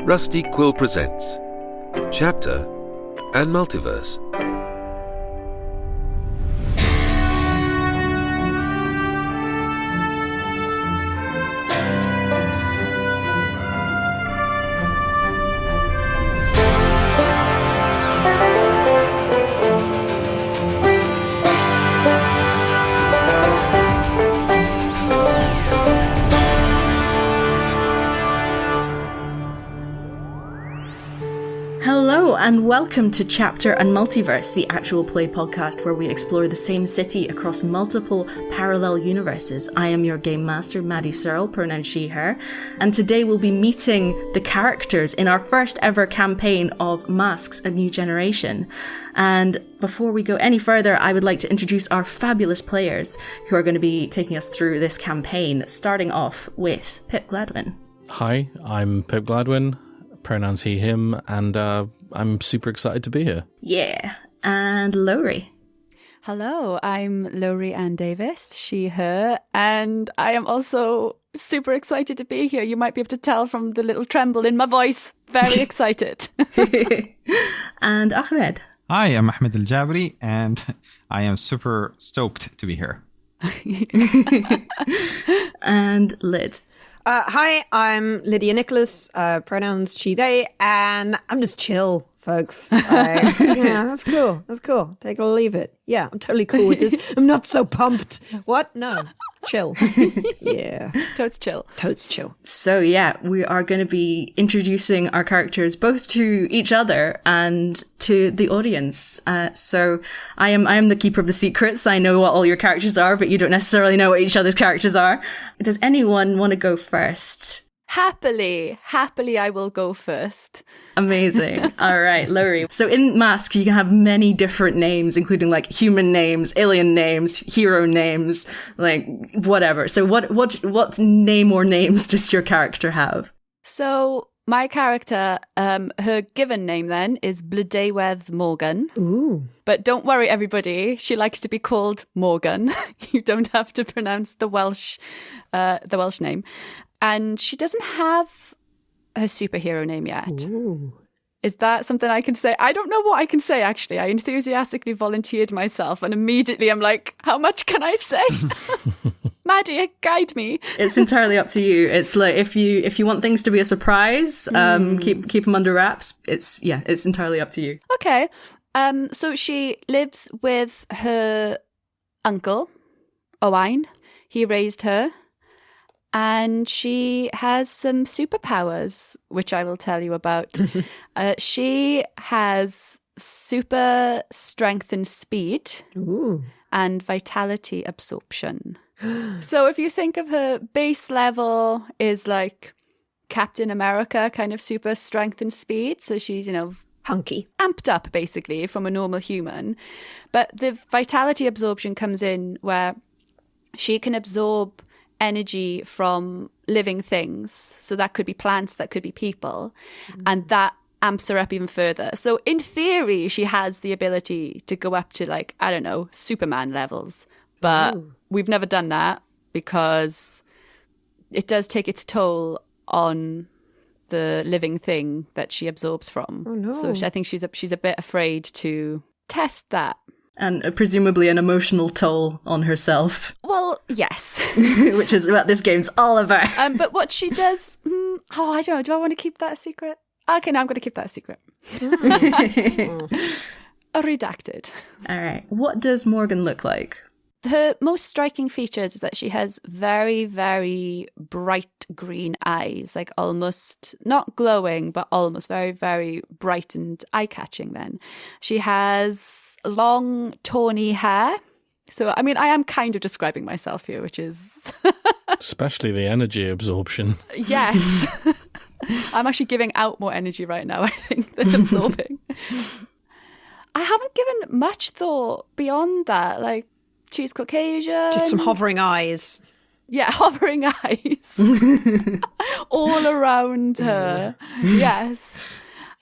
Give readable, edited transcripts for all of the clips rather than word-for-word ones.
Rusty Quill presents Chapter and Multiverse. Hello and welcome to Chapter and Multiverse, the actual play podcast where we explore the same city across multiple parallel universes. I am your game master, Maddy Searle, pronouns she, her, and today we'll be meeting the characters in our first ever campaign of Masks: A New Generation. And before we go any further, I would like to introduce our fabulous players who are going to be taking us through this campaign, starting off with Pip Gladwin. Hi, I'm Pip Gladwin, pronouns he, him, and I'm super excited to be here. Yeah. And Lowri. Hello, I'm Lowri Ann Davies, she, her, and I am also super excited to be here. You might be able to tell from the little tremble in my voice. Very excited. And Ahmed. Hi, I'm Ahmed Aljabry, and I am super stoked to be here. And Lyd. Hi, I'm Lydia Nicholas, pronouns she, they, and I'm just chill, folks. Yeah, that's cool. That's cool. Take it or leave it. Yeah, I'm totally cool with this. I'm not so pumped. What? No. Chill. Yeah. Totes chill. Totes chill. So yeah, we are going to be introducing our characters both to each other and to the audience. So I am the keeper of the secrets. I know what all your characters are, but you don't necessarily know what each other's characters are. Does anyone want to go first? Happily, I will go first. Amazing. All right, Lowri. So in Masks, you can have many different names, including like human names, alien names, hero names, like whatever. So what name or names does your character have? So my character, her given name then is Blodeuwedd Morgan. Ooh. But don't worry, everybody. She likes to be called Morgan. You don't have to pronounce the Welsh name. And she doesn't have her superhero name yet. Ooh. Is that something I can say? I don't know what I can say, actually. I enthusiastically volunteered myself, and immediately I'm like, how much can I say? Maddy, guide me. It's entirely up to you. It's like if you want things to be a surprise, keep them under wraps. It's entirely up to you. Okay. So she lives with her uncle, Owain. He raised her. And she has some superpowers, which I will tell you about. She has super strength and speed. Ooh. And vitality absorption. So if you think of her base level is like Captain America kind of super strength and speed. So she's, hunky. Amped up basically from a normal human. But the vitality absorption comes in where she can absorb energy from living things. So that could be plants, that could be people. And that amps her up even further. So in theory, she has the ability to go up to like, I don't know, Superman levels. But we've never done that because it does take its toll on the living thing that she absorbs from. Oh, no. So I think she's a bit afraid to test that. And presumably an emotional toll on herself. Well, yes. Which is what this game's all about. But what she does... I don't know. Do I want to keep that a secret? Okay, now I'm going to keep that a secret. Redacted. All right. What does Morgan look like? Her most striking features is that she has very, very bright green eyes, like almost not glowing, but almost very, very bright and eye-catching then. She has long, tawny hair. So, I mean, I am kind of describing myself here, which is... Especially the energy absorption. Yes. I'm actually giving out more energy right now, I think, than absorbing. I haven't given much thought beyond that, like, she's Caucasian. Just some hovering eyes. Yeah, hovering eyes. All around her. Yes.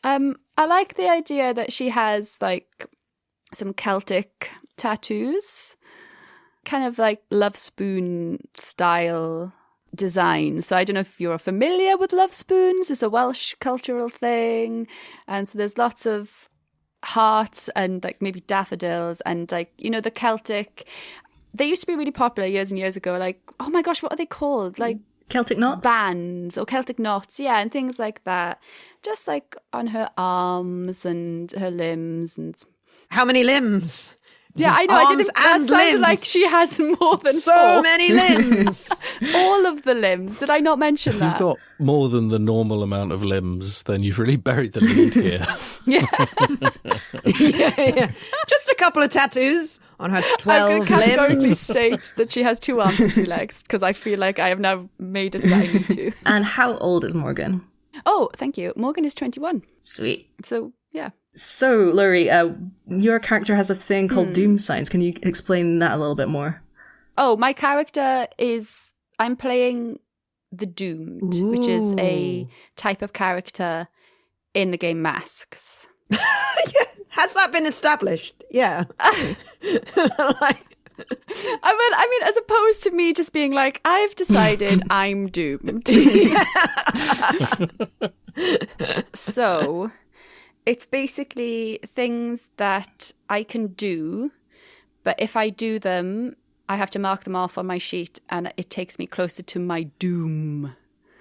I like the idea that she has like some Celtic tattoos. Kind of like Love Spoon style design. So I don't know if you're familiar with love spoons. It's a Welsh cultural thing. And so there's lots of hearts and like maybe daffodils and like, you know, the Celtic. They used to be really popular years and years ago. Like, oh my gosh, what are they called? Like Celtic knots? Bands or Celtic knots, yeah, and things like that. Just like on her arms and her limbs. And How many limbs? yeah, I know. Arms That and sounded limbs. like she has more than So four. many limbs. All of the limbs. Did I not mention If that? you've got more than the normal amount of limbs, then you've really buried the lead here. Yeah. yeah. Just a couple of tattoos on her I'm 12 going to categorically limbs. state that she has 2 arms and 2 legs because I feel like I have now made it that I need to. And how old is Morgan? Oh, thank you. Morgan is 21. Sweet. So, yeah. So, Lowri, your character has a thing called doom signs. Can you explain that a little bit more? Oh, my character I'm playing the Doomed, which is a type of character in the game Masks. Has that been established? Yeah. I mean, as opposed to me just being like, I've decided I'm doomed. So it's basically things that I can do, but if I do them, I have to mark them off on my sheet and it takes me closer to my doom.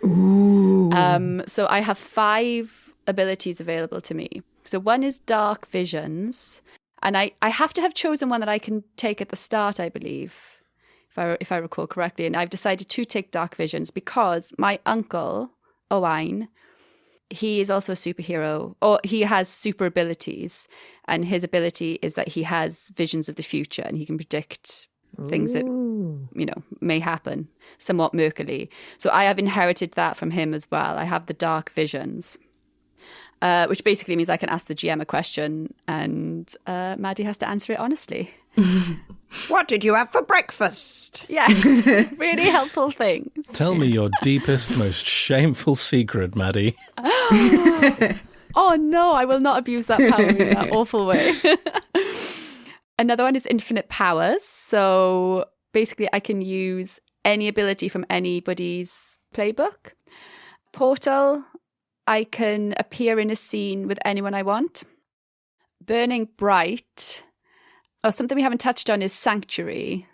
Ooh. So I have 5 abilities available to me. So one is dark visions. And I have to have chosen one that I can take at the start, I believe, if I recall correctly. And I've decided to take dark visions because my uncle, Owain, he is also a superhero, or he has super abilities. And his ability is that he has visions of the future and he can predict things that, you know, may happen somewhat murkily. So I have inherited that from him as well. I have the dark visions. Which basically means I can ask the GM a question and Maddy has to answer it honestly. What did you have for breakfast? Yes, really helpful things. Tell me your deepest, most shameful secret, Maddy. Oh no, I will not abuse that power in that awful way. Another one is infinite powers. So basically I can use any ability from anybody's playbook. Portal, I can appear in a scene with anyone I want. Burning bright. Oh, something we haven't touched on is sanctuary.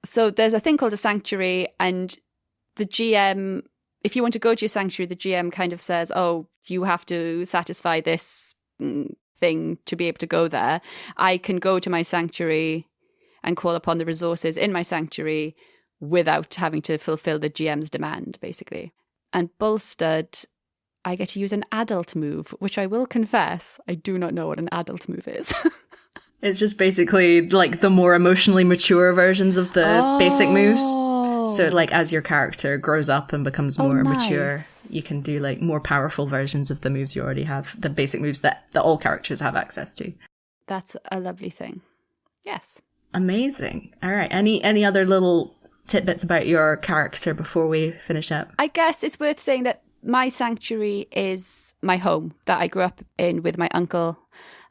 So there's a thing called a sanctuary, and the GM, if you want to go to your sanctuary, the GM kind of says, oh, you have to satisfy this thing to be able to go there. I can go to my sanctuary and call upon the resources in my sanctuary without having to fulfill the GM's demand, basically. And bolstered, I get to use an adult move, which I will confess, I do not know what an adult move is. It's just basically like the more emotionally mature versions of the basic moves. So like as your character grows up and becomes more mature, you can do like more powerful versions of the moves you already have, the basic moves that all characters have access to. That's a lovely thing. Yes. Amazing. All right. Any other little tidbits about your character before we finish up? I guess it's worth saying that my sanctuary is my home that I grew up in with my uncle.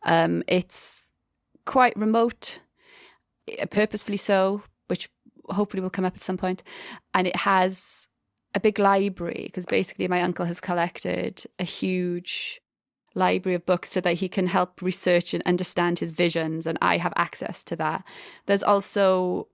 It's quite remote, purposefully so, which hopefully will come up at some point. And it has a big library because basically my uncle has collected a huge library of books so that he can help research and understand his visions, and I have access to that. There's also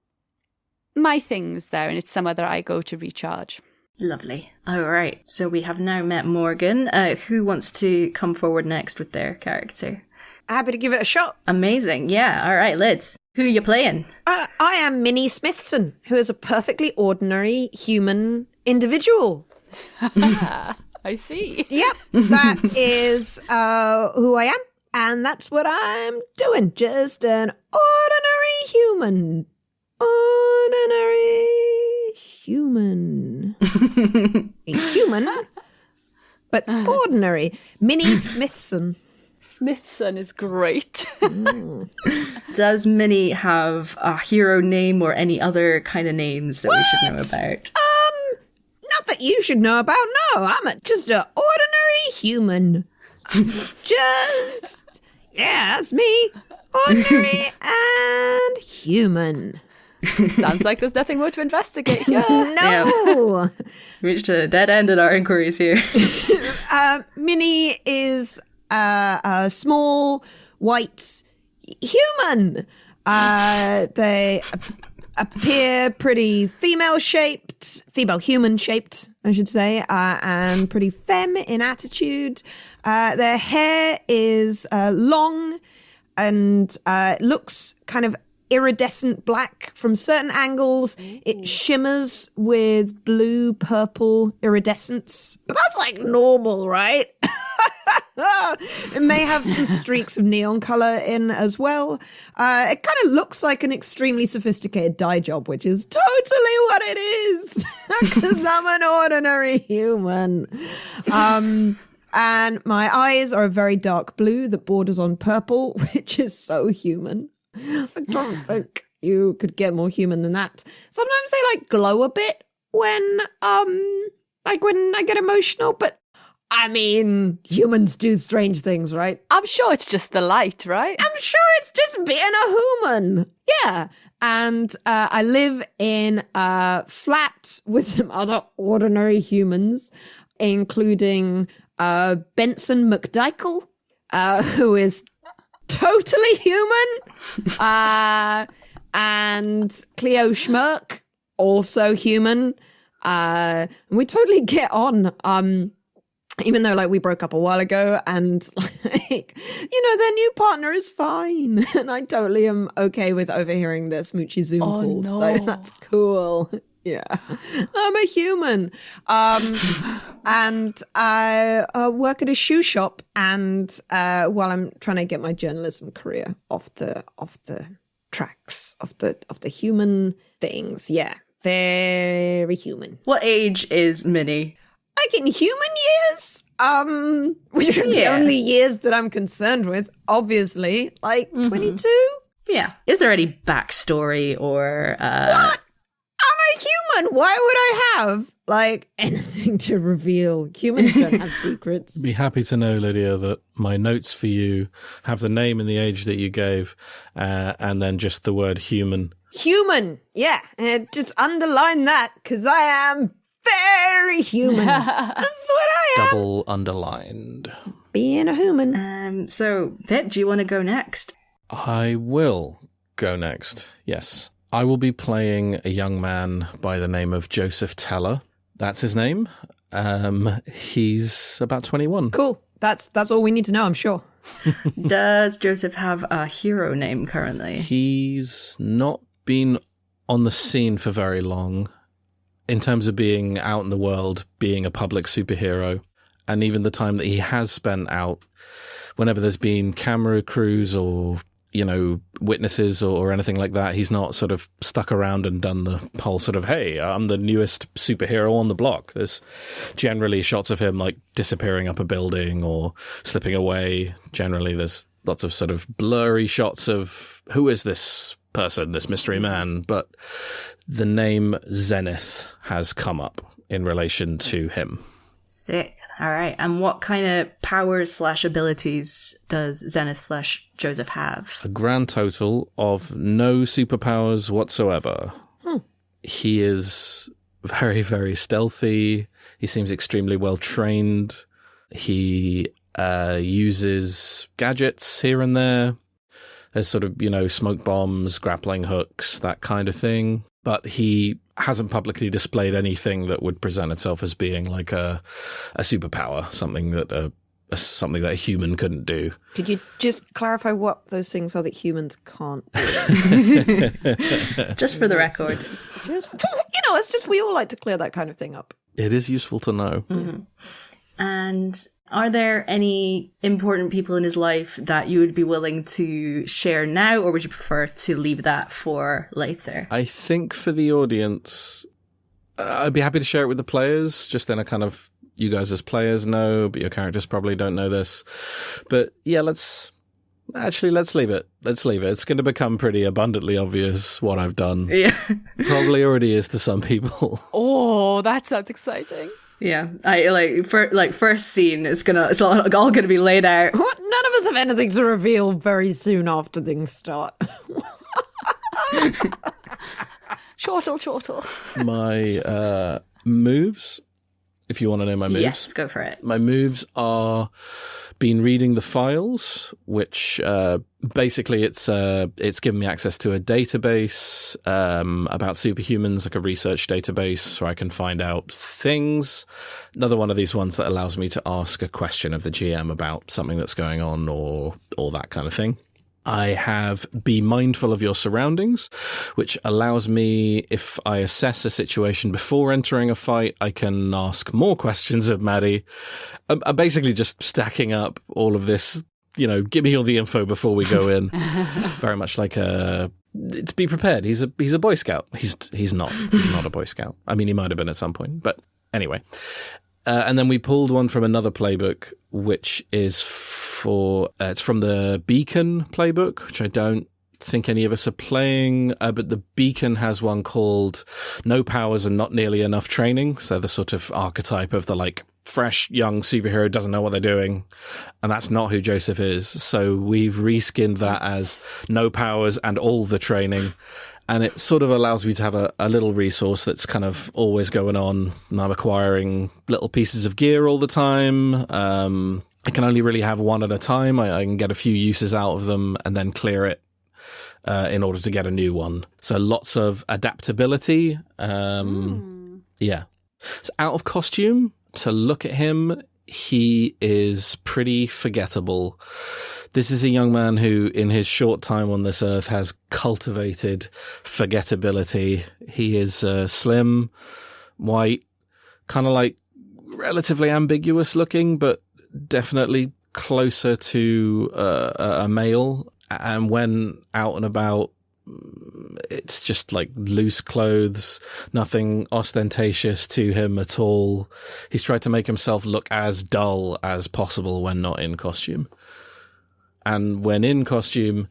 my things there, and it's somewhere that I go to recharge. Lovely. All right. So we have now met Morgan. Who wants to come forward next with their character? Happy to give it a shot. Amazing. Yeah. All right, Lids. Who are you playing? I am Minnie Smithson, who is a perfectly ordinary human individual. I see. Yep, that is who I am, and that's what I'm doing. Just an ordinary human. Ordinary human. A human, but ordinary. Minnie Smithson. Smithson is great. Does Minnie have a hero name or any other kind of names that we should know about? Not that you should know about. No, I'm just an ordinary human. Yeah, that's me. Ordinary and human. Sounds like there's nothing more to investigate here. No! Reached a dead end in our inquiries here. Minnie is a small, white human. They appear pretty female human shaped, I should say, and pretty femme in attitude. Their hair is long and looks kind of iridescent black from certain angles. It shimmers with blue, purple iridescence. But that's like normal, right? It may have some streaks of neon color in as well. It kind of looks like an extremely sophisticated dye job, which is totally what it is. Because I'm an ordinary human. And my eyes are a very dark blue that borders on purple, which is so human. I don't think you could get more human than that. Sometimes they like glow a bit when I get emotional, but I mean, humans do strange things, right? I'm sure it's just the light, right? I'm sure it's just being a human. Yeah. And I live in a flat with some other ordinary humans, including Benson McDykel, who is totally human, and Cleo Schmirk, also human. And we totally get on. Even though, like, we broke up a while ago and, like, their new partner is fine. And I totally am okay with overhearing their smoochy Zoom calls. No. Like, that's cool. Yeah. I'm a human. And I work at a shoe shop and while I'm trying to get my journalism career off the tracks of the human things. Yeah. Very human. What age is Minnie? Like in human years, which are the only years that I'm concerned with, obviously, like 22. Yeah. Is there any backstory or... What? I'm a human. Why would I have, like, anything to reveal? Humans don't have secrets. Be happy to know, Lydia, that my notes for you have the name and the age that you gave, and then just the word human. Human. Yeah. And just underline that, because I am very human. That's what I am. Double underlined. Being a human. So, Pip, do you want to go next? I will go next, yes. I will be playing a young man by the name of Joseph Teller. That's his name. He's about 21. Cool. That's all we need to know, I'm sure. Does Joseph have a hero name currently? He's not been on the scene for very long in terms of being out in the world, being a public superhero. And even the time that he has spent out, whenever there's been camera crews or, witnesses or anything like that, he's not sort of stuck around and done the whole sort of, hey, I'm the newest superhero on the block. There's generally shots of him like disappearing up a building or slipping away. Generally, there's lots of sort of blurry shots of who is this person, this mystery man. But the name Zenith has come up in relation to him. Sick. All right. And what kind of powers / abilities does Zenith / Joseph have? A grand total of no superpowers whatsoever. He is very, very stealthy. He seems extremely well trained. He uses gadgets here and there. There's sort of, smoke bombs, grappling hooks, that kind of thing. But he hasn't publicly displayed anything that would present itself as being like a superpower, something that a human couldn't do. Could you just clarify what those things are that humans can't do? Just for the record. It's just we all like to clear that kind of thing up. It is useful to know. Mm-hmm. And are there any important people in his life that you would be willing to share now, or would you prefer to leave that for later? I think for the audience, I'd be happy to share it with the players, just then you guys as players know, but your characters probably don't know this. But yeah, let's leave it. Let's leave it. It's going to become pretty abundantly obvious what I've done. Yeah. Probably already is to some people. Oh, that sounds exciting. Yeah, first scene, it's all gonna be laid out. What? None of us have anything to reveal very soon after things start. Chortle. My moves, if you want to know my moves. Yes, go for it. My moves are been reading the files, which basically it's given me access to a database about superhumans, like a research database where I can find out things. Another one of these ones that allows me to ask a question of the GM about something that's going on or that kind of thing. I have Be Mindful of Your Surroundings, which allows me, if I assess a situation before entering a fight, I can ask more questions of Maddy. I'm basically just stacking up all of this, give me all the info before we go in. Very much like to be prepared. He's a Boy Scout. He's not a Boy Scout. I mean, he might have been at some point, but anyway. And then we pulled one from another playbook, which is it's from the Beacon playbook, which I don't think any of us are playing, but the Beacon has one called No Powers and Not Nearly Enough Training. So the sort of archetype of the fresh young superhero doesn't know what they're doing. And that's not who Joseph is. So we've reskinned that as No Powers and All the Training. And it sort of allows me to have a little resource that's kind of always going on. And I'm acquiring little pieces of gear all the time. I can only really have one at a time. I can get a few uses out of them and then clear it in order to get a new one. So lots of adaptability. Yeah. So out of costume, to look at him, he is pretty forgettable. This is a young man who, in his short time on this earth, has cultivated forgettability. He is slim, white, kind of relatively ambiguous looking, but definitely closer to a male. And when out and about, it's just loose clothes, nothing ostentatious to him at all. He's tried to make himself look as dull as possible when not in costume. And when in costume,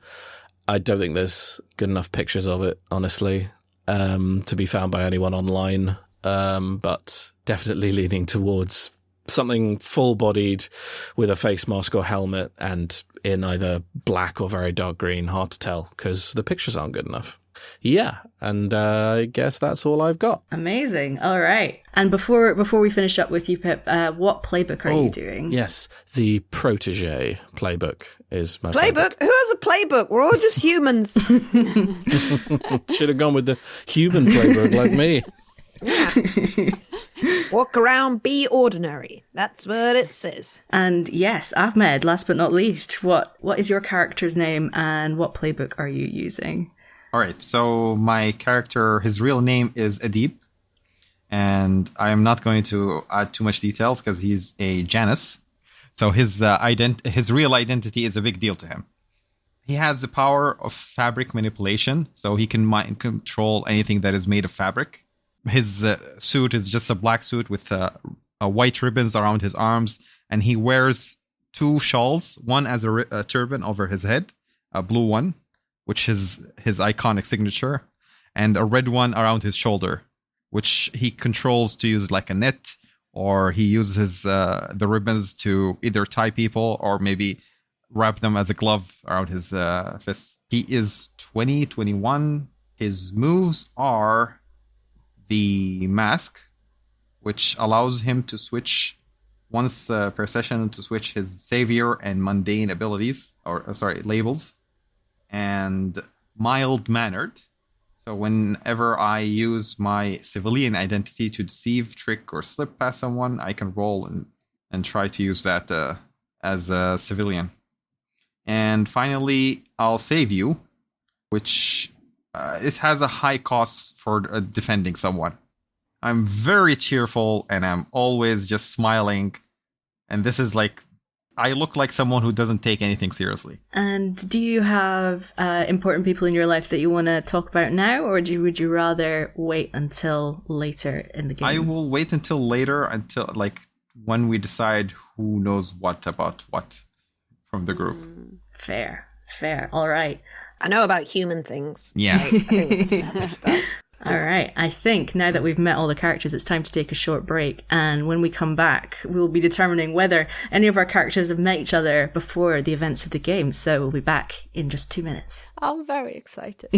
I don't think there's good enough pictures of it, honestly, to be found by anyone online. But definitely leaning towards something full-bodied with a face mask or helmet and in either black or very dark green. Hard to tell because the pictures aren't good enough. Yeah, and I guess that's all I've got. Amazing. All right. And before we finish up with you, Pip, what playbook are you doing? Yes, the Protégé playbook is my playbook. Who has a playbook? We're all just humans. Should have gone with the human playbook like me. Yeah. Walk around, be ordinary. That's what it says. And yes, Ahmed, last but not least, what is your character's name and what playbook are you using? All right, so my character, his real name is Adib, and I am not going to add too much details because he's a Janus. So his real identity is a big deal to him. He has the power of fabric manipulation, so he can mind control anything that is made of fabric. His suit is just a black suit with white ribbons around his arms, and he wears two shawls, one as a turban over his head, a blue one, which is his iconic signature, and a red one around his shoulder, which he controls to use like a net, or he uses the ribbons to either tie people or maybe wrap them as a glove around his fist. He is 21. His moves are the mask, which allows him to switch once per session to switch his savior and mundane abilities, labels. And mild-mannered. So whenever I use my civilian identity to deceive, trick, or slip past someone, I can roll and try to use that as a civilian. And finally, I'll save you, which it has a high cost for defending someone. I'm very cheerful, and I'm always just smiling. And this is I look like someone who doesn't take anything seriously. And do you have important people in your life that you want to talk about now, or would you rather wait until later in the game? I will wait until later, until when we decide who knows what about what from the group. Fair. All right. I know about human things. Yeah. I think we've established that. All right. I think now that we've met all the characters, it's time to take a short break. And when we come back, we'll be determining whether any of our characters have met each other before the events of the game. So we'll be back in just 2 minutes. I'm very excited.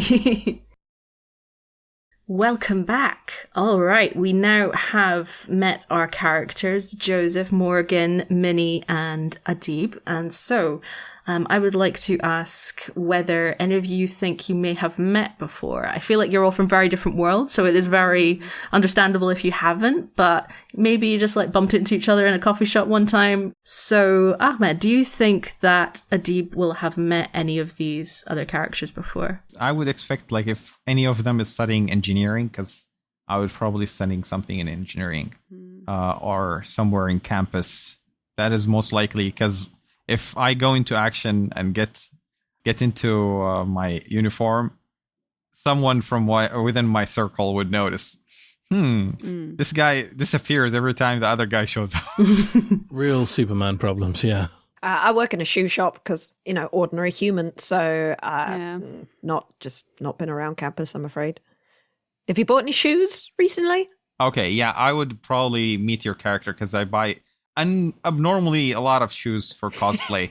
Welcome back. All right, we now have met our characters, Joseph, Morgan, Minnie, and Adib. And so I would like to ask whether any of you think you may have met before. I feel like you're all from very different worlds, so it is very understandable if you haven't, but maybe you just like bumped into each other in a coffee shop one time. So Ahmed, do you think that Adib will have met any of these other characters before? I would expect like if any of them is studying engineering, because I would probably studying something in engineering or somewhere in campus. That is most likely, because if I go into action and get into my uniform, someone from within my circle would notice, this guy disappears every time the other guy shows up. Real Superman problems, yeah. I work in a shoe shop because, ordinary human. So not been around campus, I'm afraid. Have you bought any shoes recently? Okay, yeah, I would probably meet your character because I buy abnormally a lot of shoes for cosplay.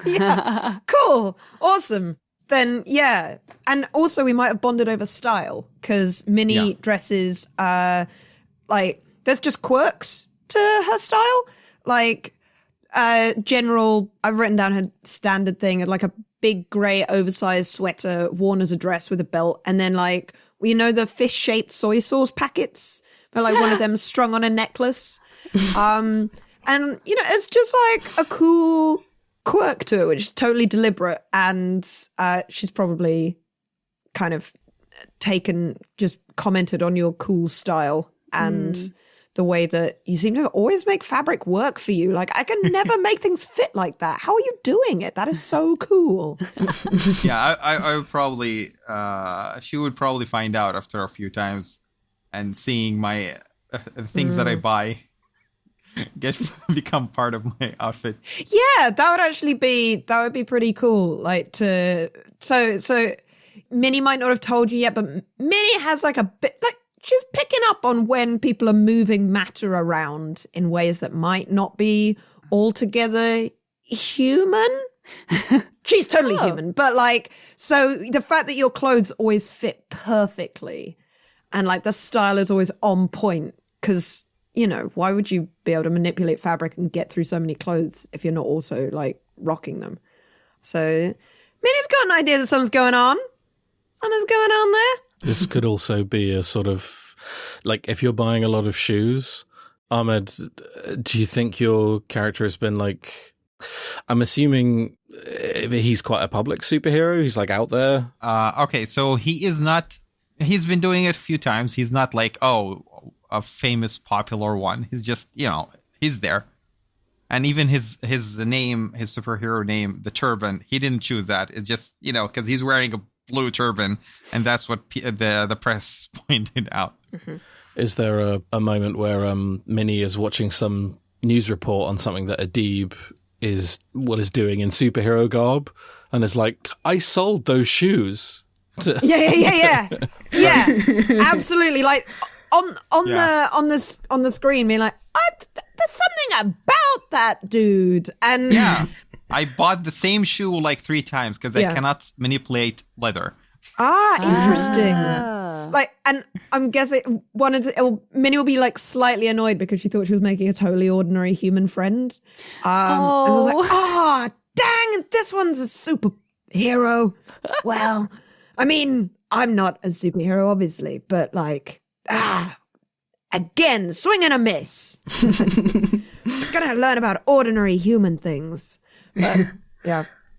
Yeah, cool, awesome. Then yeah, and also we might have bonded over style because Minnie dresses like there's just quirks to her style, like general. I've written down her standard thing, like a big grey oversized sweater worn as a dress with a belt, and then like the fish-shaped soy sauce packets, but like one of them strung on a necklace. And, it's just like a cool quirk to it, which is totally deliberate. And she's probably kind of just commented on your cool style and the way that you seem to always make fabric work for you. Like, I can never make things fit like that. How are you doing it? That is so cool. Yeah, I would probably, she would probably find out after a few times and seeing my things that I buy become part of my outfit. Yeah, that would be pretty cool. Like so Minnie might not have told you yet, but Minnie has like a bit, like she's picking up on when people are moving matter around in ways that might not be altogether human. She's totally human, but like, so the fact that your clothes always fit perfectly and like the style is always on point, because why would you be able to manipulate fabric and get through so many clothes if you're not also like rocking them? So Minnie's got an idea that something's going on. Something's going on there. This could also be a sort of, like, if you're buying a lot of shoes, Ahmed, do you think your character has been like, I'm assuming he's quite a public superhero? He's like out there? Okay, so he is not, he's been doing it a few times. He's not like, a famous popular one. He's just, he's there. And even his name, his superhero name, the turban, he didn't choose that. It's just, because he's wearing a blue turban, and that's what the press pointed out. Mm-hmm. Is there a moment where Minnie is watching some news report on something that Adib is doing in superhero garb, and is like, I sold those shoes to... Yeah, absolutely. Like on the screen, being like, there's something about that dude, and yeah. I bought the same shoe like 3 times because I cannot manipulate leather. Interesting. Like, and I'm guessing Minnie will be like slightly annoyed because she thought she was making a totally ordinary human friend. And was like, dang, this one's a superhero. Well, I mean, I'm not a superhero, obviously, but like, again, swing and a miss. Gonna learn about ordinary human things. But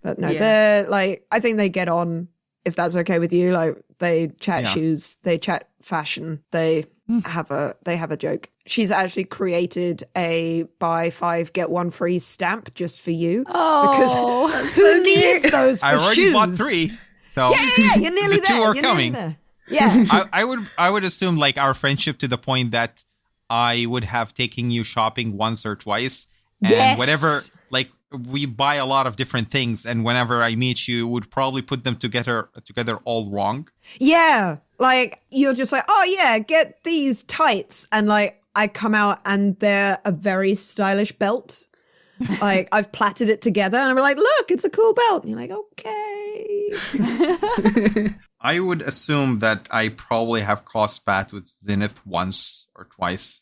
but no, they're like, I think they get on, if that's okay with you. Like, they chat shoes, they chat fashion, they have a joke. She's actually created a buy 5 get 1 free stamp just for you. Because who needs those for I already shoes? bought 3. So yeah, you're nearly the there. 2 are you're coming. There. Yeah. I would assume like our friendship to the point that I would have taken you shopping once or twice, and whatever, like, we buy a lot of different things, and whenever I meet you, would probably put them together all wrong. Yeah, like, you're just like, oh yeah, get these tights, and like, I come out and they're a very stylish belt. Like, I've plaited it together, and I'm like, look, it's a cool belt. And you're like, okay. I would assume that I probably have crossed paths with Zenith once or twice.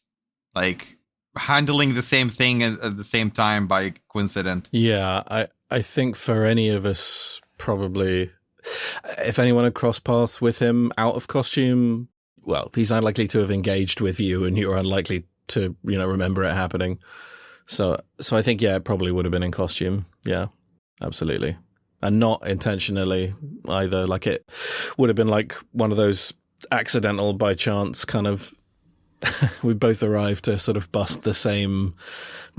Like, handling the same thing at the same time by coincidence. Yeah, I think for any of us, probably, if anyone had crossed paths with him out of costume, well, he's unlikely to have engaged with you, and you're unlikely to, remember it happening. So I think, yeah, it probably would have been in costume. Yeah, absolutely. And not intentionally either. Like, it would have been like one of those accidental, by chance kind of, we both arrived to sort of bust the same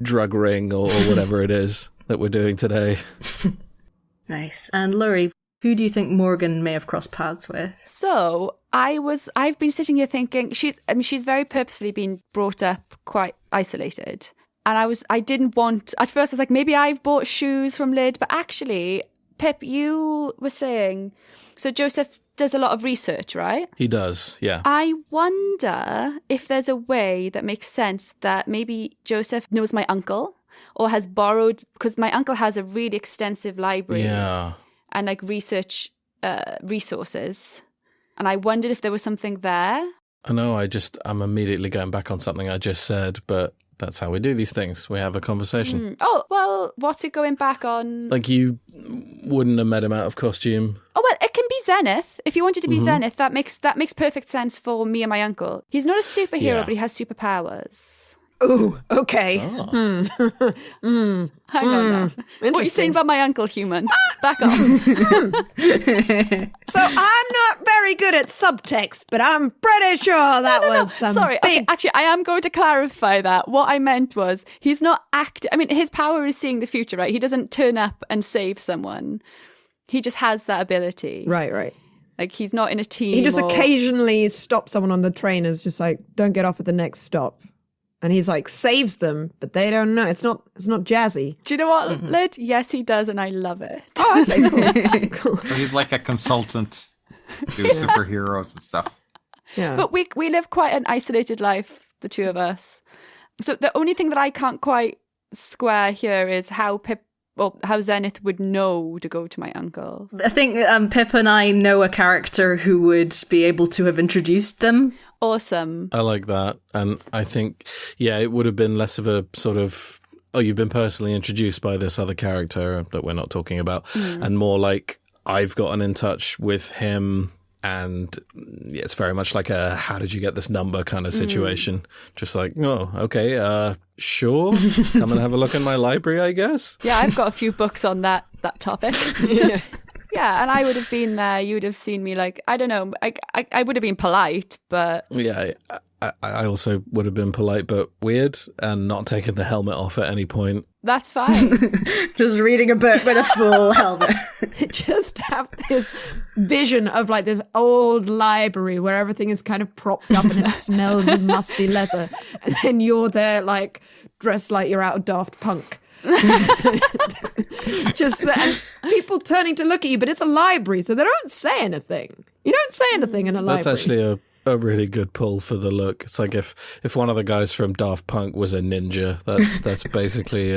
drug ring or whatever it is that we're doing today. Nice. And Lowri, who do you think Morgan may have crossed paths with? So I've been sitting here thinking she's very purposefully been brought up quite isolated. And I didn't want, at first I was like, maybe I've bought shoes from Lyd, but actually, Pip, you were saying, so Joseph does a lot of research, right? He does, yeah. I wonder if there's a way that makes sense that maybe Joseph knows my uncle or has borrowed, because my uncle has a really extensive library and like research resources. And I wondered if there was something there. I know, I'm immediately going back on something I just said, but that's how we do these things. We have a conversation. Oh, well, what's it going back on? Like, you wouldn't have met him out of costume. Oh, well, it can be Zenith. If you wanted to be Zenith, that makes perfect sense for me and my uncle. He's not a superhero, but he has superpowers. Ooh, okay. Oh. Hang on now. What are you saying about my uncle, human? Back off. So I'm not very good at subtext, but I'm pretty sure that was some Sorry, big... okay, actually, I am going to clarify that. What I meant was he's not acting... I mean, his power is seeing the future, right? He doesn't turn up and save someone. He just has that ability. Right. Like, he's not in a team. He just occasionally stops someone on the train and is just like, don't get off at the next stop. And he's like, saves them, but they don't know. It's not jazzy. Do you know what, Lyd? Yes, he does, and I love it. Oh, okay, cool. So he's like a consultant to superheroes and stuff. Yeah. But we live quite an isolated life, the two of us. So the only thing that I can't quite square here is how how Zenith would know to go to my uncle. I think Pip and I know a character who would be able to have introduced them. Awesome. I like that. And I think, yeah, it would have been less of a sort of, oh, you've been personally introduced by this other character that we're not talking about, and more like, I've gotten in touch with him, and it's very much like a how did you get this number kind of situation. Just like, oh, okay, sure, come and have a look in my library, I guess. Yeah, I've got a few books on that topic. Yeah, and I would have been there. You would have seen me, like, I don't know. I would have been polite, but... Yeah, I also would have been polite, but weird, and not taken the helmet off at any point. That's fine. Just reading a book with a full helmet. Just have this vision of like this old library where everything is kind of propped up and it smells of musty leather. And then you're there like dressed like you're out of Daft Punk. Just that, and people turning to look at you, but it's a library, so they don't say anything. You don't say anything in a library. That's actually a really good pull for the look. It's like if one of the guys from Daft Punk was a ninja, that's basically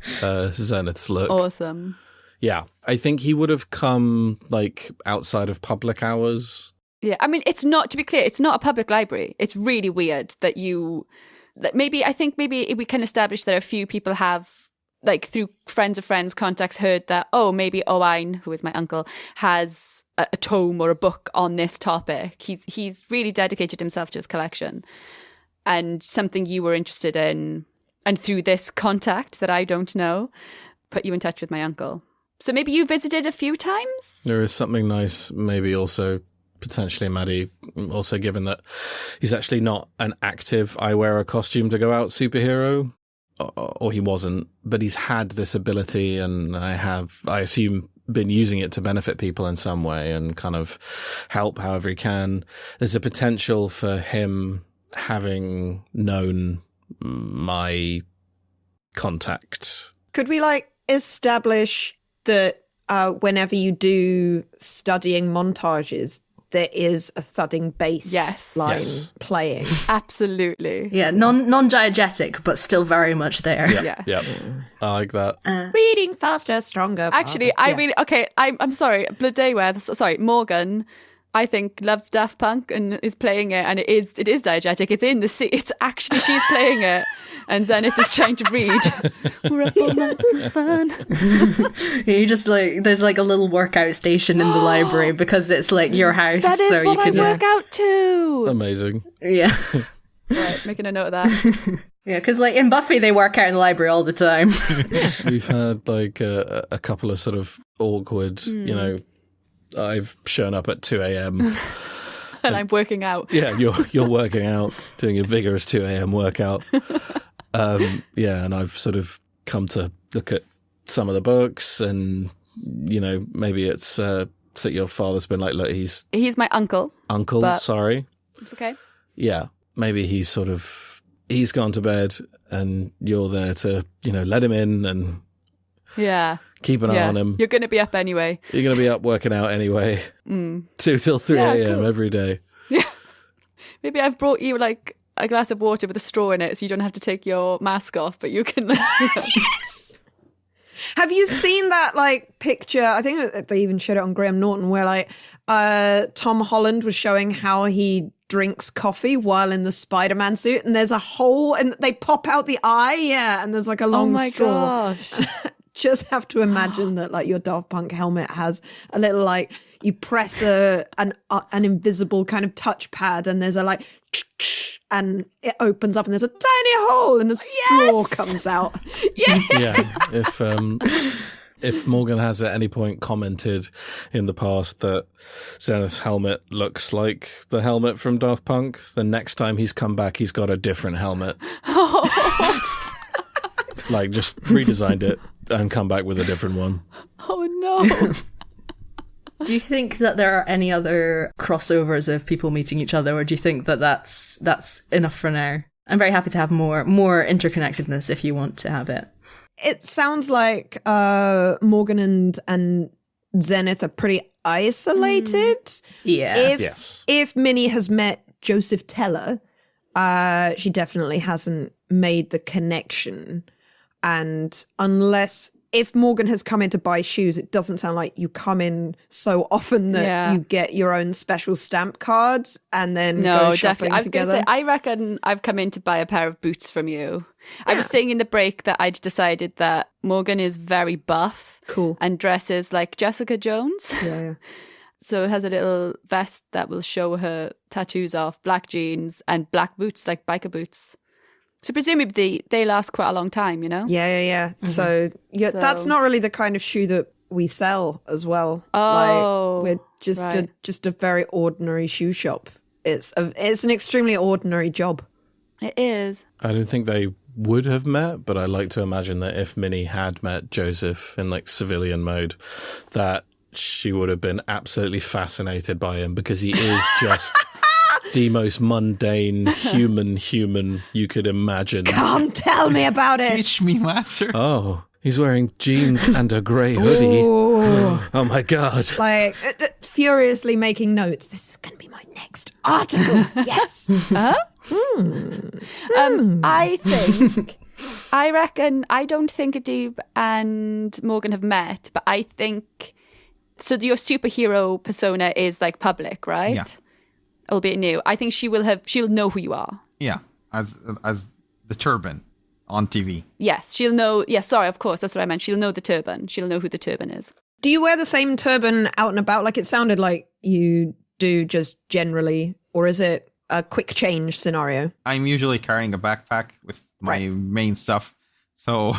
Zenith's look. Awesome. Yeah, I think he would have come like outside of public hours. Yeah, I mean, it's not, to be clear, it's not a public library. It's really weird that I think maybe we can establish that a few people have, like, through friends of friends contacts, heard that, oh, maybe Owain, who is my uncle, has a tome or a book on this topic. He's really dedicated himself to his collection, and something you were interested in, and through this contact that I don't know, put you in touch with my uncle. So maybe you visited a few times? There is something nice, maybe also potentially Maddy, also given that he's actually not an active I wear a costume to go out superhero, or he wasn't, but he's had this ability, and I assume, been using it to benefit people in some way and kind of help however he can. There's a potential for him having known my contact. Could we like establish that whenever you do studying montages, there is a thudding bass line playing? Absolutely. Yeah, non-diegetic, but still very much there. Yeah. I like that. Reading faster, stronger. Actually, I'm sorry, Morgan, I think loves Daft Punk and is playing it, and it is diegetic. It's in the scene. It's actually she's playing it, and Zenith is trying to read. We're up all night for fun. You just like there's like a little workout station in the library because it's like your house, That is so what you can I work out to. Amazing. yeah. Right, making a note of that. Yeah, because like in Buffy, they work out in the library all the time. We've had like a couple of sort of awkward, you know, I've shown up at 2 a.m. And I'm working out. Yeah, you're working out, doing a vigorous 2 a.m. workout. Yeah, and I've sort of come to look at some of the books, and you know, maybe it's that your father's been like, look, he's my uncle. But sorry. It's okay. Yeah, maybe he's gone to bed, and you're there to, you know, let him in and keep an eye on him. You're going to be up anyway. You're going to be up working out anyway. 2 till 3 a.m. every day. Yeah. Maybe I've brought you like a glass of water with a straw in it, so you don't have to take your mask off, but you can. Yes. Have you seen that like picture? I think they even showed it on Graham Norton, where like Tom Holland was showing how he drinks coffee while in the Spider-Man suit, and there's a hole, and they pop out the eye, and there's like a long straw. Gosh. Just have to imagine that like your Daft Punk helmet has a little like you press an invisible kind of touchpad, and there's a like and it opens up, and there's a tiny hole, and a straw comes out. If Morgan has at any point commented in the past that Zenith's helmet looks like the helmet from Daft Punk, the next time he's come back, he's got a different helmet. Like, just redesigned it and come back with a different one. Oh, no. Do you think that there are any other crossovers of people meeting each other, or do you think that that's enough for now? I'm very happy to have more interconnectedness if you want to have it. It sounds like Morgan and Zenith are pretty isolated. Yeah. If Minnie has met Joseph Teller, she definitely hasn't made the connection. And if Morgan has come in to buy shoes, it doesn't sound like you come in so often that you get your own special stamp card and then go shopping together. Say, I reckon I've come in to buy a pair of boots from you. I was saying in the break that I'd decided that Morgan is very buff. Cool. And dresses like Jessica Jones. Yeah. So it has a little vest that will show her tattoos off, black jeans and black boots, like biker boots. So presumably they last quite a long time, you know? Yeah. Mm-hmm. So that's not really the kind of shoe that we sell as well. Oh, like we're just a very ordinary shoe shop. It's an extremely ordinary job. It is. I don't think they would have met, but I like to imagine that if Minnie had met Joseph in like civilian mode, that she would have been absolutely fascinated by him, because he is just the most mundane human you could imagine. Come tell me about it. Teach me, master. Oh, he's wearing jeans and a grey hoodie. Oh my God. Like, furiously making notes. This is going to be my next article. Yes. I reckon, I don't think Adib and Morgan have met, but I think, so your superhero persona is like public, right? Yeah. Albeit new. I think she'll know who you are. Yeah, as the turban on TV. Yes, she'll know. Yeah, sorry, of course, that's what I meant. She'll know the turban. She'll know who the turban is. Do you wear the same turban out and about? Like, it sounded like you do just generally, or is it a quick change scenario? I'm usually carrying a backpack with my main stuff. So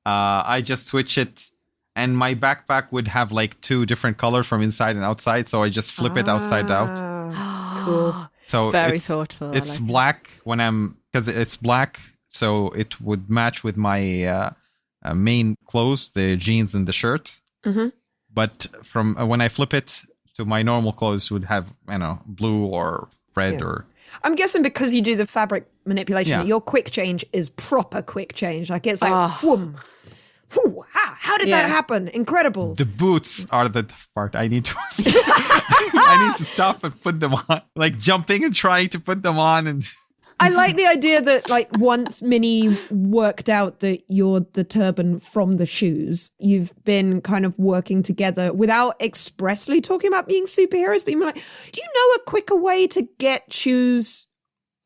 I just switch it, and my backpack would have like 2 different colors from inside and outside. So I just flip it outside out. Cool. So very thoughtful. It's like black because it's black. So it would match with my main clothes, the jeans and the shirt. Mm-hmm. But from when I flip it to my normal clothes, would have, blue or red or. I'm guessing because you do the fabric manipulation, that your quick change is proper quick change. Like, it's like, whoom. Whew, how did that happen? Incredible. The boots are the tough part. I need to stop and put them on. Like jumping and trying to put them on. And I like the idea that, like, once Minnie worked out that you're the turban from the shoes, you've been kind of working together without expressly talking about being superheroes, but you're like, do you know a quicker way to get shoes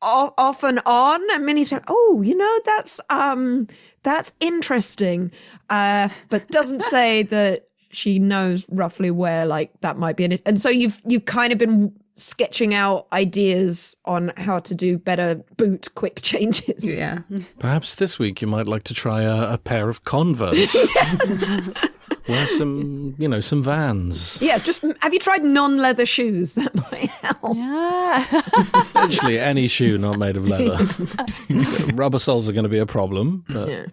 off and on? And Minnie's been, oh, that's interesting, but doesn't say that she knows roughly where, like, that might be. And so you've kind of been sketching out ideas on how to do better boot quick changes. Yeah. Perhaps this week you might like to try a pair of Converse. Wear some Vans. Yeah, just have you tried non-leather shoes? That might help. Yeah. Actually, any shoe not made of leather. Rubber soles are going to be a problem, but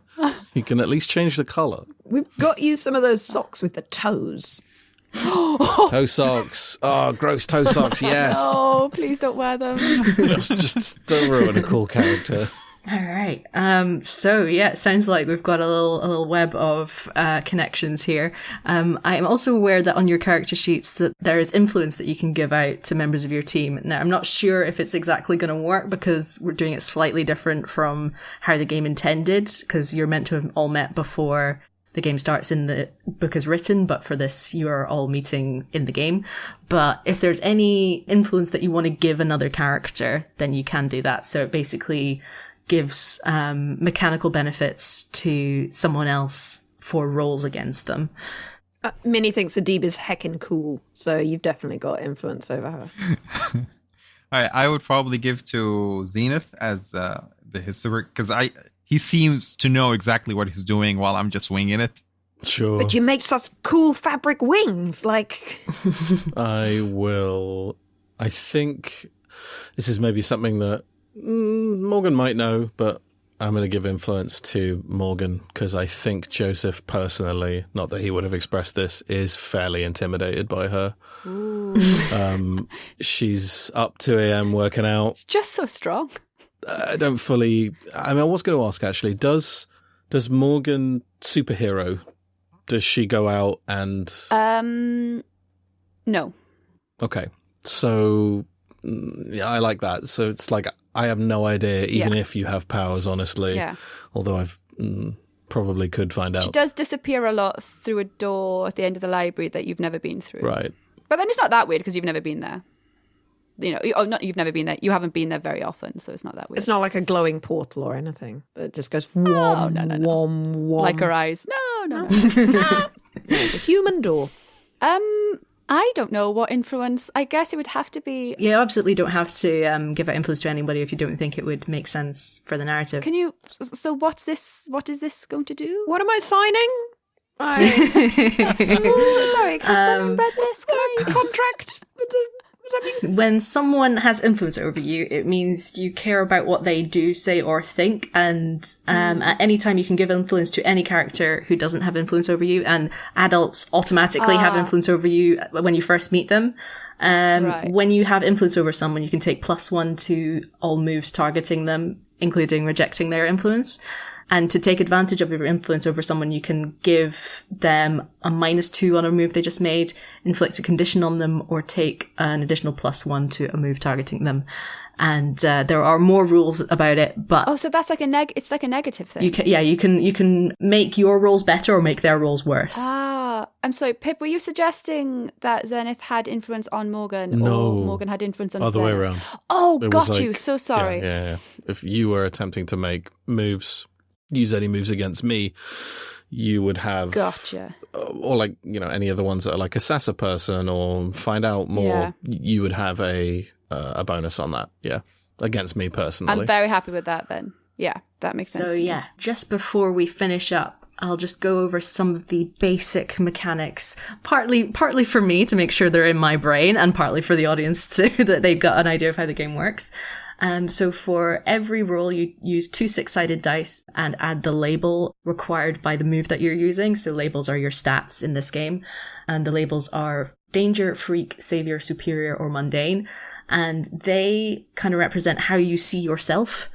you can at least change the colour. We've got you some of those socks with the toes. Toe socks. Oh, gross toe socks, yes. Oh, please don't wear them. just don't ruin a cool character. All right. So yeah, it sounds like we've got a little web of connections here. I am also aware that on your character sheets that there is influence that you can give out to members of your team. Now, I'm not sure if it's exactly going to work because we're doing it slightly different from how the game intended, because you're meant to have all met before the game starts and the book is written, but for this, you are all meeting in the game. But if there's any influence that you want to give another character, then you can do that. So it basically gives mechanical benefits to someone else for rolls against them. Minnie thinks Adib is heckin' cool, so you've definitely got influence over her. I would probably give to Zenith as his super, because he seems to know exactly what he's doing while I'm just winging it. Sure. But you make such cool fabric wings, like... I think this is maybe something that Morgan might know, but I'm going to give influence to Morgan because I think Joseph personally, not that he would have expressed this, is fairly intimidated by her. She's up 2 a.m. working out. It's just so strong. I was going to ask actually, does Morgan superhero? Does she go out and... No. Okay. So, yeah, I like that. So it's like, I have no idea, even if you have powers, honestly. Yeah. Although I've probably could find out. She does disappear a lot through a door at the end of the library that you've never been through. Right. But then it's not that weird because you've never been there. Not you've never been there. You haven't been there very often, so it's not that weird. It's not like a glowing portal or anything that just goes no. wom. Like her eyes. No. It's a human door. I don't know what influence. I guess it would have to be. You absolutely don't have to give out influence to anybody if you don't think it would make sense for the narrative. Can you? So what's this? What is this going to do? What am I signing? Sorry, has someone read this? Contract. When someone has influence over you, it means you care about what they do, say, or think. And at any time, you can give influence to any character who doesn't have influence over you. And adults automatically have influence over you when you first meet them. Right. When you have influence over someone, you can take +1 to all moves targeting them, including rejecting their influence. And to take advantage of your influence over someone, you can give them a -2 on a move they just made, inflict a condition on them, or take an additional +1 to a move targeting them. And there are more rules about it, but so that's like it's like a negative thing. You can make your rolls better or make their rolls worse. I'm sorry, Pip, were you suggesting that Zenith had influence on Morgan, No. or Morgan had influence on Other Zenith? way around. Oh, It got was you. like- So sorry. Yeah. If you were attempting to make moves, use any moves against me, you would have... Gotcha. Or like, any of the ones that are like assess a person or find out more, Yeah. you would have a bonus on that. Yeah. Against me personally. I'm very happy with that then. Yeah, that makes sense. So to me. yeah, just before we finish up, I'll just go over some of the basic mechanics, partly for me to make sure they're in my brain, and partly for the audience too, that they've got an idea of how the game works. So for every roll, you use 2 6-sided dice and add the label required by the move that you're using. So labels are your stats in this game. And the labels are danger, freak, savior, superior, or mundane. And they kind of represent how you see yourself.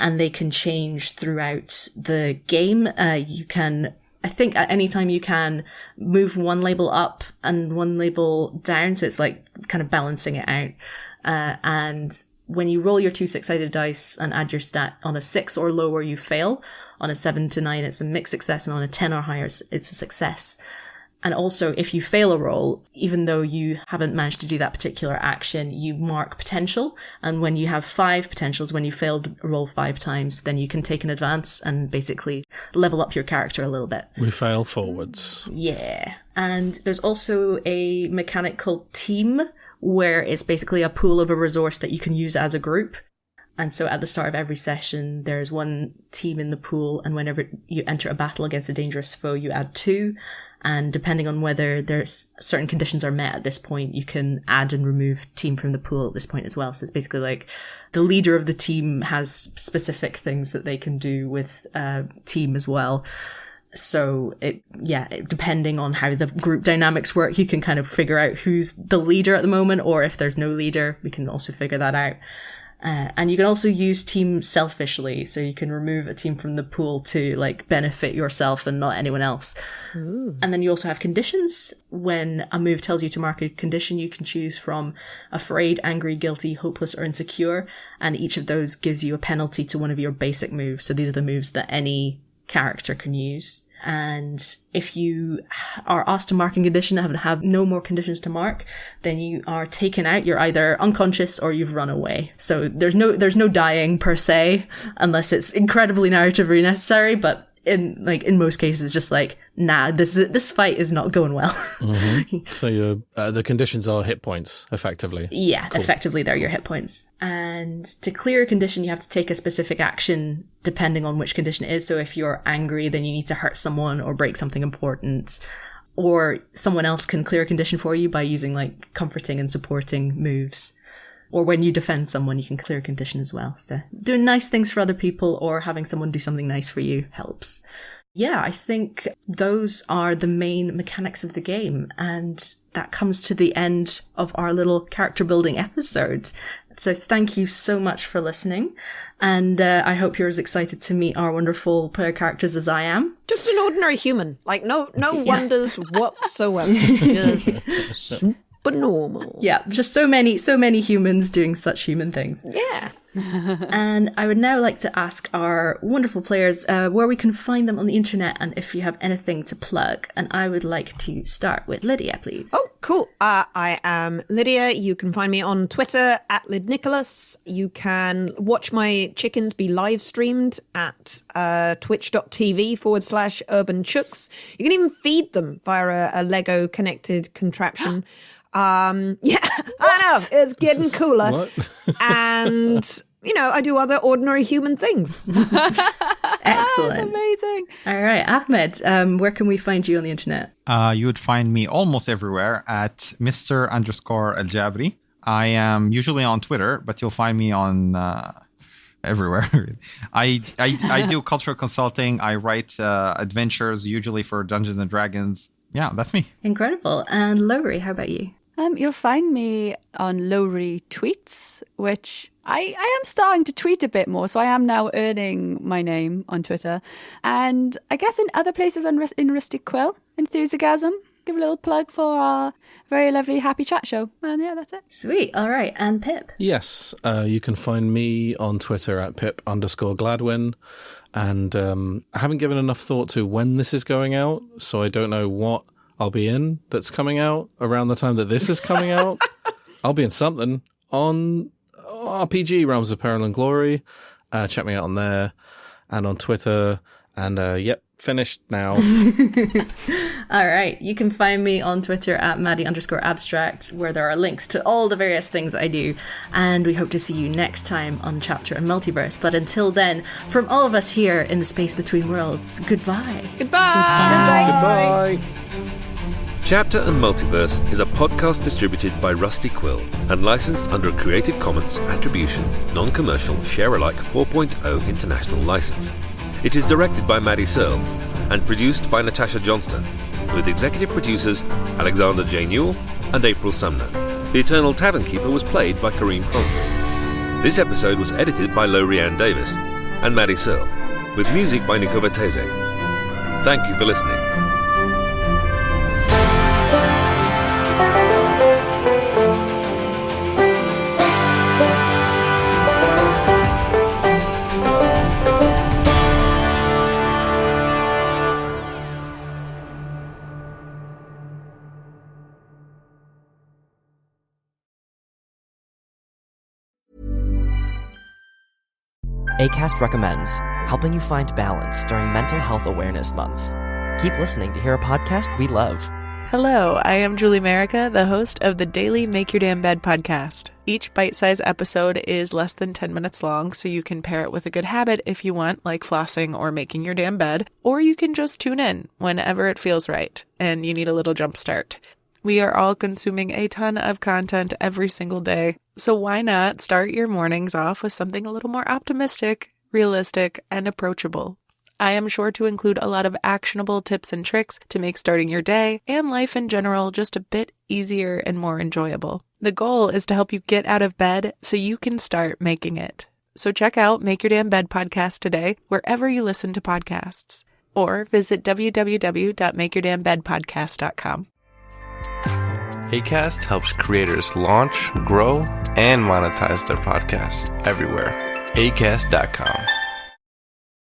And they can change throughout the game. You can, I think at any time you can move one label up and one label down. So it's like kind of balancing it out. And when you roll your 2 6-sided dice and add your stat, on a 6 or lower, you fail. On a 7 to 9, it's a mixed success. And on a 10 or higher, it's a success. And also, if you fail a roll, even though you haven't managed to do that particular action, you mark potential. And when you have 5 potentials, when you failed a roll 5 times, then you can take an advance and basically level up your character a little bit. We fail forwards. Yeah. And there's also a mechanic called Team, where it's basically a pool of a resource that you can use as a group. And so at the start of every session, there's 1 team in the pool, and whenever you enter a battle against a dangerous foe, you add 2. And depending on whether there's certain conditions are met at this point, you can add and remove team from the pool at this point as well. So it's basically like the leader of the team has specific things that they can do with team as well. So depending on how the group dynamics work, you can kind of figure out who's the leader at the moment, or if there's no leader, we can also figure that out. And you can also use team selfishly, so you can remove a team from the pool to like benefit yourself and not anyone else. Ooh. And then you also have conditions. When a move tells you to mark a condition, you can choose from afraid, angry, guilty, hopeless, or insecure. And each of those gives you a penalty to one of your basic moves. So these are the moves that any character can use. And if you are asked to mark a condition and have no more conditions to mark, then you are taken out. You're either unconscious or you've run away. So there's no dying per se, unless it's incredibly narratively necessary. But in most cases, it's just like, nah, this fight is not going well. Mm-hmm. So the conditions are hit points, effectively. Yeah, cool. Effectively, they're your hit points. And to clear a condition, you have to take a specific action depending on which condition it is. So if you're angry, then you need to hurt someone or break something important. Or someone else can clear a condition for you by using like comforting and supporting moves. Or when you defend someone, you can clear a condition as well. So doing nice things for other people or having someone do something nice for you helps. Yeah, I think those are the main mechanics of the game. And that comes to the end of our little character building episode. So thank you so much for listening. And I hope you're as excited to meet our wonderful player characters as I am. Just an ordinary human. Like no wonders whatsoever. Just super normal. Yeah, just so many humans doing such human things. Yeah. And I would now like to ask our wonderful players where we can find them on the internet and if you have anything to plug. And I would like to start with Lydia, please. Oh, cool. I am Lydia. You can find me on Twitter at Lydia Nicholas. You can watch my chickens be live streamed at twitch.tv/urbanchooks. You can even feed them via a Lego connected contraption. I know, it's getting cooler. What? And I do other ordinary human things. Excellent. That's amazing. All right, Ahmed, where can we find you on the internet? You would find me almost everywhere at Mr_Aljabry. I am usually on Twitter, but you'll find me on everywhere. I do cultural consulting. I write adventures, usually for Dungeons and Dragons. Yeah, that's me. Incredible. And Lowri, how about you? You'll find me on Lowri Tweets, which I am starting to tweet a bit more, so I am now earning my name on Twitter. And I guess in other places in Rustic Quill, Enthusiasm. Give a little plug for our very lovely Happy Chat show. And yeah, that's it. Sweet. All right. And Pip? Yes, you can find me on Twitter at Pip_Gladwin. And I haven't given enough thought to when this is going out, so I don't know what I'll be in that's coming out around the time that this is coming out. I'll be in something on RPG, Realms of Peril and Glory. Check me out on there and on Twitter. And yep, finished now. All right. You can find me on Twitter at Maddy_Abstract, where there are links to all the various things I do. And we hope to see you next time on Chapter and Multiverse. But until then, from all of us here in the space between worlds, goodbye. Goodbye. Goodbye. Chapter and Multiverse is a podcast distributed by Rusty Quill and licensed under a Creative Commons Attribution, Non-Commercial, Share-alike 4.0 International License. It is directed by Maddy Searle and produced by Natasha Johnston, with executive producers Alexander J. Newall and April Sumner. The Eternal Tavern Keeper was played by Kareem Conway. This episode was edited by Lowri Ann Davies and Maddy Searle, with music by Nico Vertese. Thank you for listening. Acast recommends, helping you find balance during Mental Health Awareness Month. Keep listening to hear a podcast we love. Hello, I am Julie Merica, the host of the daily Make Your Damn Bed podcast. Each bite-sized episode is less than 10 minutes long, so you can pair it with a good habit if you want, like flossing or making your damn bed, or you can just tune in whenever it feels right and you need a little jump start. We are all consuming a ton of content every single day, so why not start your mornings off with something a little more optimistic, realistic, and approachable? I am sure to include a lot of actionable tips and tricks to make starting your day and life in general just a bit easier and more enjoyable. The goal is to help you get out of bed so you can start making it. So check out Make Your Damn Bed podcast today, wherever you listen to podcasts, or visit www.makeyourdamnbedpodcast.com. Acast helps creators launch, grow, and monetize their podcasts everywhere. Acast.com.